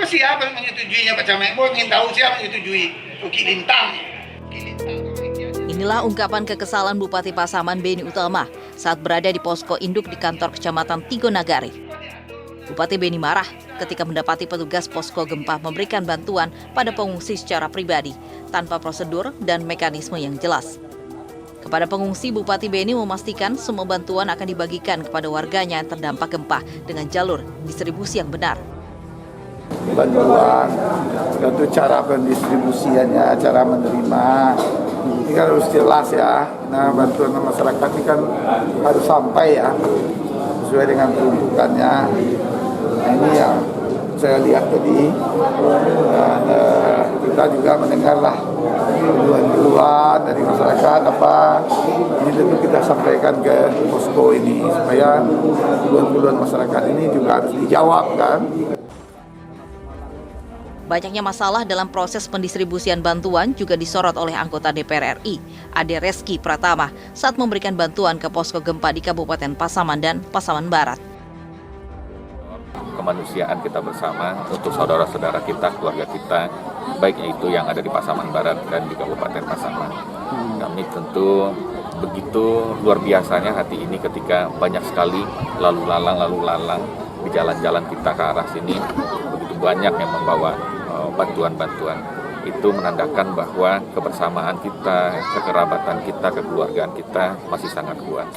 siapa yang menyetujuinya Pak Camat? Mau ingin tahu siapa yang menyetujui? Uki Lintang. Inilah ungkapan kekesalan Bupati Pasaman Beni Utama saat berada di posko induk di kantor Kecamatan Tigo Nagari. Bupati Beni marah ketika mendapati petugas posko gempa memberikan bantuan pada pengungsi secara pribadi tanpa prosedur dan mekanisme yang jelas. Kepada pengungsi, Bupati Beni memastikan semua bantuan akan dibagikan kepada warganya yang terdampak gempa dengan jalur distribusi yang benar. Bantuan, tentu cara pendistribusiannya, cara menerima, ini kan harus jelas ya. Nah, bantuan masyarakat ini kan harus sampai ya, sesuai dengan peruntukannya. Nah, ini yang saya lihat tadi, dan kita juga mendengarlah keluhan dari masyarakat apa. Ini tentu kita sampaikan ke posko ini supaya keluhan masyarakat ini juga harus dijawab kan. Banyaknya masalah dalam proses pendistribusian bantuan juga disorot oleh anggota DPR RI, Ade Reski Pratama, saat memberikan bantuan ke posko gempa di Kabupaten Pasaman dan Pasaman Barat. Kemanusiaan kita bersama untuk saudara-saudara kita, keluarga kita, baik itu yang ada di Pasaman Barat dan di Kabupaten Pasaman. Kami tentu begitu luar biasanya hati ini ketika banyak sekali lalu lalang di jalan-jalan kita ke arah sini, begitu banyak yang membawa bantuan-bantuan. Itu menandakan bahwa kebersamaan kita, kekerabatan kita, kekeluargaan kita masih sangat kuat.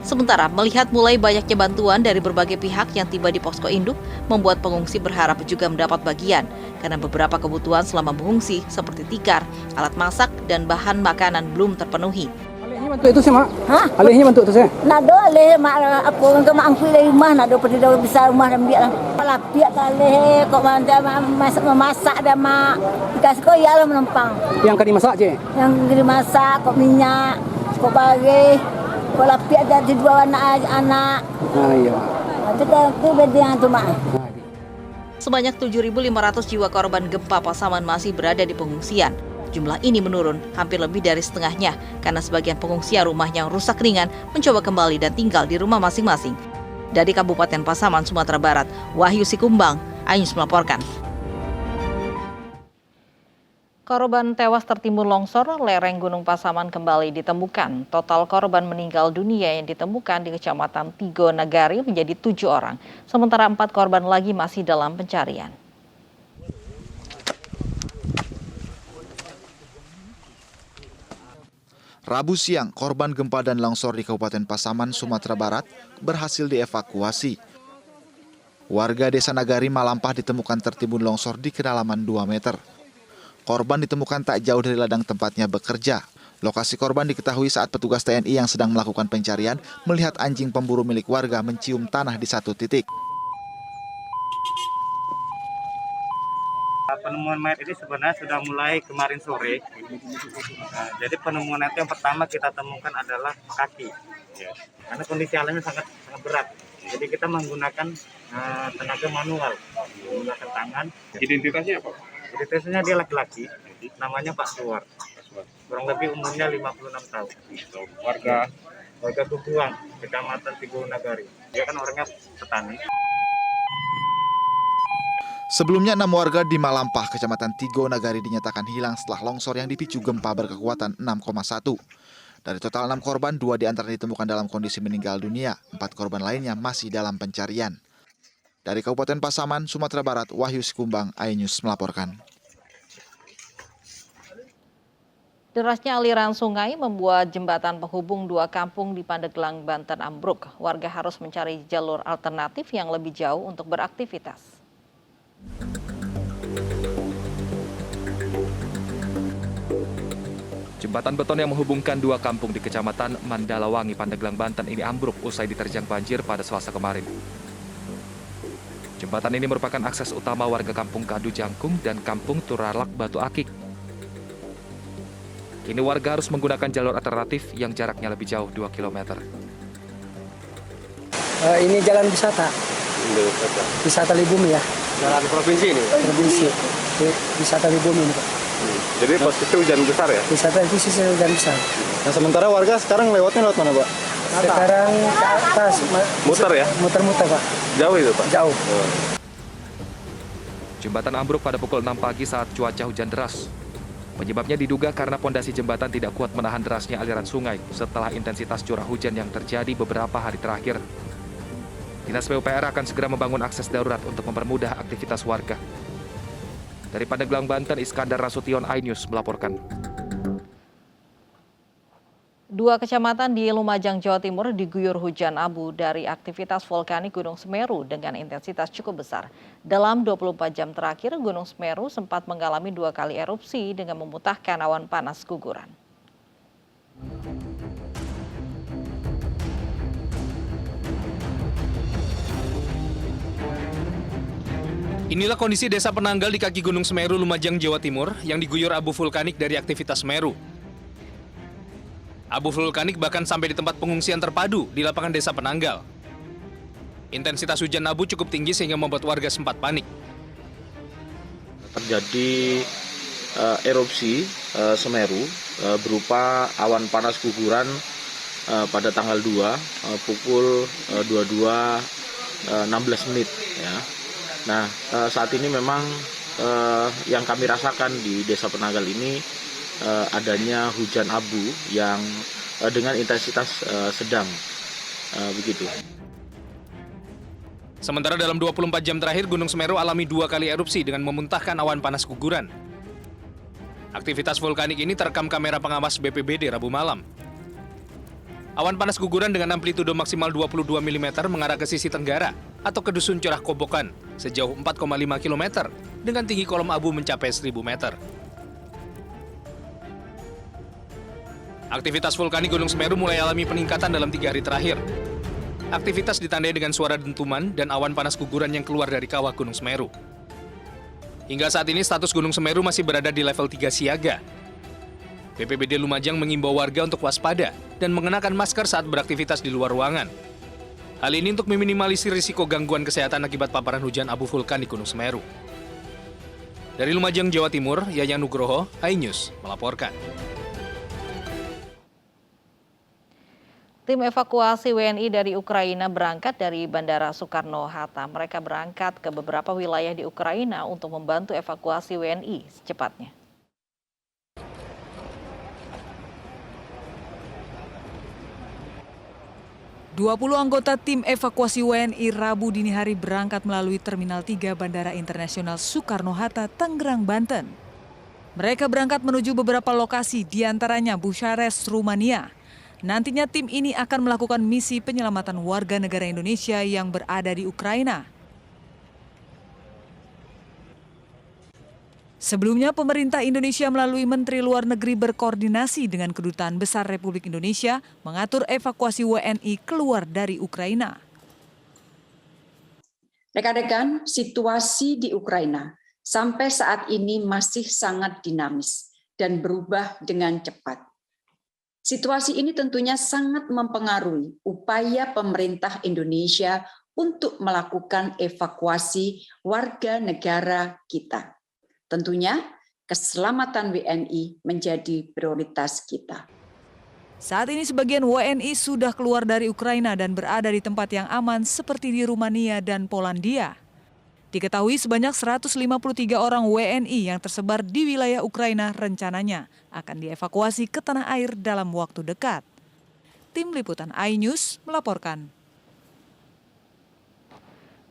Sementara melihat mulai banyaknya bantuan dari berbagai pihak yang tiba di posko induk, membuat pengungsi berharap juga mendapat bagian karena beberapa kebutuhan selama mengungsi seperti tikar, alat masak, dan bahan makanan belum terpenuhi. Alihnya bantu itu sih, Mak? Hah? Alihnya bantu itu sih? Nado alih mak apa ke mak angkui dari rumah nado pergi dari besar rumah dan biar lah piak alih kok memasak dan mak dikasih kok ya lah menempang. Yang kan dimasak, Cik? Yang dimasak kok minyak, kok bagi, kok lapiak dari dua anak. Ah, iya. Itu beda yang tu mak. Sebanyak 7.500 jiwa korban gempa Pasaman masih berada di pengungsian. Jumlah ini menurun hampir lebih dari setengahnya karena sebagian pengungsian rumahnya yang rusak ringan mencoba kembali dan tinggal di rumah masing-masing. Dari Kabupaten Pasaman, Sumatera Barat, Wahyu Sikumbang, iNews melaporkan. Korban tewas tertimbun longsor lereng Gunung Pasaman kembali ditemukan. Total korban meninggal dunia yang ditemukan di Kecamatan Tigo Nagari menjadi 7 orang, sementara 4 korban lagi masih dalam pencarian. Rabu siang, korban gempa dan longsor di Kabupaten Pasaman, Sumatera Barat berhasil dievakuasi. Warga Desa Nagari Malampah ditemukan tertimbun longsor di kedalaman 2 meter. Korban ditemukan tak jauh dari ladang tempatnya bekerja. Lokasi korban diketahui saat petugas TNI yang sedang melakukan pencarian melihat anjing pemburu milik warga mencium tanah di satu titik. Penemuan mayat ini sebenarnya sudah mulai kemarin sore. Jadi penemuan itu yang pertama kita temukan adalah kaki, karena kondisi alamnya sangat berat. Jadi kita menggunakan tenaga manual, menggunakan tangan. Identitasnya apa? Identitasnya dia laki-laki, namanya Pak Suwar. Kurang lebih umurnya 56 tahun. Warga Kukuang, Kecamatan Tigo Nagari. Dia kan orangnya petani. Sebelumnya 6 warga di Malampah, Kecamatan Tigo Nagari dinyatakan hilang setelah longsor yang dipicu gempa berkekuatan 6,1. Dari total 6 korban, 2 diantara ditemukan dalam kondisi meninggal dunia, 4 korban lainnya masih dalam pencarian. Dari Kabupaten Pasaman, Sumatera Barat, Wahyu Sikumbang, iNews melaporkan. Derasnya aliran sungai membuat jembatan penghubung 2 kampung di Pandeglang, Banten ambruk. Warga harus mencari jalur alternatif yang lebih jauh untuk beraktivitas. Jembatan beton yang menghubungkan 2 kampung di Kecamatan Mandalawangi, Pandeglang, Banten ini ambruk usai diterjang banjir pada Selasa kemarin. Jembatan ini merupakan akses utama warga Kampung Kadu Jangkung dan Kampung Turalak Batu Akik. Kini warga harus menggunakan jalur alternatif yang jaraknya lebih jauh 2 km. Ini jalan wisata. Wisata Libumi ya. Jalan provinsi ini? Provinsi. Wisata Libumi ini, Pak. Jadi pas itu hujan besar ya? Wisata itu sih hujan besar. Nah sementara warga sekarang lewatnya lewat mana, Pak? Sekarang ke atas. Muter ya? Muter-muter, Pak. Jauh itu, Pak? Jauh. Jembatan ambruk pada pukul 6 pagi saat cuaca hujan deras. Penyebabnya diduga karena pondasi jembatan tidak kuat menahan derasnya aliran sungai setelah intensitas curah hujan yang terjadi beberapa hari terakhir. Dinas PUPR akan segera membangun akses darurat untuk mempermudah aktivitas warga. Dari Pandeglang, Banten, Iskandar Nasution, iNews melaporkan. 2 kecamatan di Lumajang, Jawa Timur diguyur hujan abu dari aktivitas vulkanik Gunung Semeru dengan intensitas cukup besar. Dalam 24 jam terakhir, Gunung Semeru sempat mengalami 2 kali erupsi dengan memutahkan awan panas guguran. Inilah kondisi Desa Penanggal di kaki Gunung Semeru, Lumajang, Jawa Timur yang diguyur abu vulkanik dari aktivitas Semeru. Abu vulkanik bahkan sampai di tempat pengungsian terpadu di lapangan Desa Penanggal. Intensitas hujan abu cukup tinggi sehingga membuat warga sempat panik. Terjadi erupsi Semeru berupa awan panas guguran pada tanggal 2 pukul 22.16 menit. Ya. Nah, saat ini memang yang kami rasakan di Desa Penanggal ini adanya hujan abu yang dengan intensitas sedang, begitu. Sementara dalam 24 jam terakhir, Gunung Semeru alami 2 kali erupsi dengan memuntahkan awan panas guguran. Aktivitas vulkanik ini terekam kamera pengawas BPBD Rabu malam. Awan panas guguran dengan amplitudo maksimal 22 mm mengarah ke sisi tenggara atau ke Dusun Curah Kobokan sejauh 4,5 km dengan tinggi kolom abu mencapai 1.000 meter. Aktivitas vulkanik Gunung Semeru mulai alami peningkatan dalam 3 hari terakhir. Aktivitas ditandai dengan suara dentuman dan awan panas guguran yang keluar dari kawah Gunung Semeru. Hingga saat ini status Gunung Semeru masih berada di level 3 siaga. BPBD Lumajang mengimbau warga untuk waspada dan mengenakan masker saat beraktivitas di luar ruangan. Hal ini untuk meminimalisir risiko gangguan kesehatan akibat paparan hujan abu vulkanik Gunung Semeru. Dari Lumajang, Jawa Timur, Yayan Nugroho, iNews melaporkan. Tim evakuasi WNI dari Ukraina berangkat dari Bandara Soekarno-Hatta. Mereka berangkat ke beberapa wilayah di Ukraina untuk membantu evakuasi WNI secepatnya. "20 anggota tim evakuasi WNI Rabu dini hari berangkat melalui Terminal 3 Bandara Internasional Soekarno-Hatta, Tangerang, Banten. Mereka berangkat menuju beberapa lokasi, diantaranya Bucharest, Rumania. Nantinya tim ini akan melakukan misi penyelamatan warga negara Indonesia yang berada di Ukraina. Sebelumnya, pemerintah Indonesia melalui Menteri Luar Negeri berkoordinasi dengan Kedutaan Besar Republik Indonesia mengatur evakuasi WNI keluar dari Ukraina. Rekan-rekan, situasi di Ukraina sampai saat ini masih sangat dinamis dan berubah dengan cepat. Situasi ini tentunya sangat mempengaruhi upaya pemerintah Indonesia untuk melakukan evakuasi warga negara kita. Tentunya keselamatan WNI menjadi prioritas kita. Saat ini sebagian WNI sudah keluar dari Ukraina dan berada di tempat yang aman seperti di Rumania dan Polandia. Diketahui sebanyak 153 orang WNI yang tersebar di wilayah Ukraina rencananya akan dievakuasi ke tanah air dalam waktu dekat. Tim Liputan iNews melaporkan.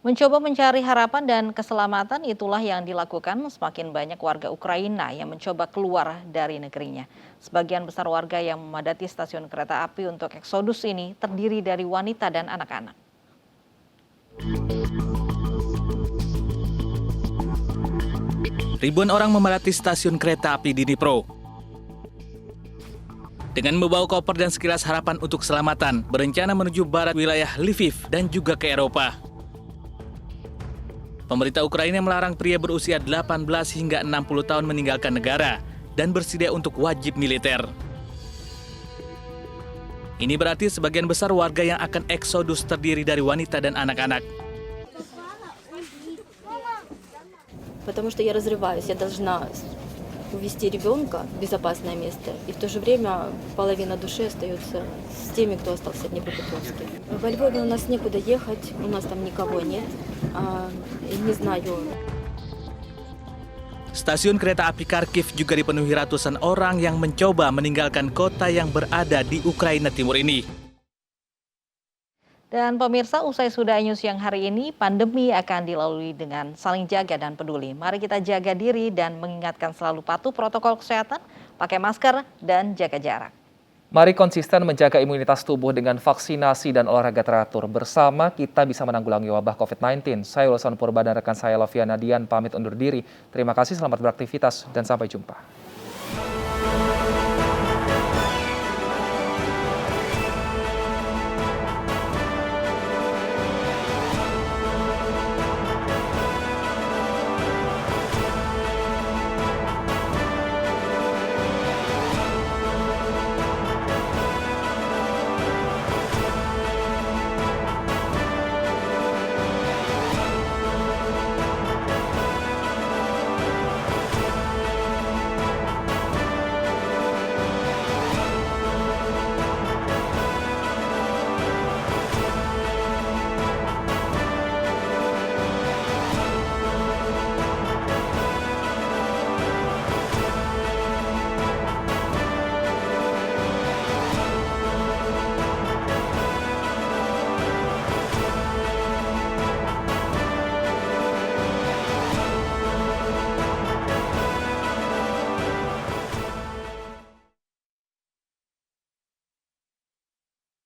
Mencoba mencari harapan dan keselamatan itulah yang dilakukan semakin banyak warga Ukraina yang mencoba keluar dari negerinya. Sebagian besar warga yang memadati stasiun kereta api untuk eksodus ini terdiri dari wanita dan anak-anak. Ribuan orang memadati stasiun kereta api di Dnipro. Dengan membawa koper dan sekilas harapan untuk keselamatan, berencana menuju barat wilayah Lviv dan juga ke Eropa. Pemerintah Ukraina melarang pria berusia 18 hingga 60 tahun meninggalkan negara dan bersedia untuk wajib militer. Ini berarti sebagian besar warga yang akan eksodus terdiri dari wanita dan anak-anak. Потому что я разрываюсь, я должна увезти ребенка в безопасное место, и в то же время половина души остается с теми, кто остался в Днепропетровске. Во Львове у нас некуда ехать, у нас там никого нет, и не знаю. Stasiun kereta api Kharkiv juga dipenuhi ratusan orang yang mencoba meninggalkan kota yang berada di Ukraina Timur ini. Dan pemirsa, usai sudah news yang hari ini, pandemi akan dilalui dengan saling jaga dan peduli. Mari kita jaga diri dan mengingatkan selalu patuh protokol kesehatan, pakai masker, dan jaga jarak. Mari konsisten menjaga imunitas tubuh dengan vaksinasi dan olahraga teratur. Bersama kita bisa menanggulangi wabah COVID-19. Saya Ulsan Purba dan rekan saya Lovia Nadian pamit undur diri. Terima kasih, selamat beraktivitas, dan sampai jumpa.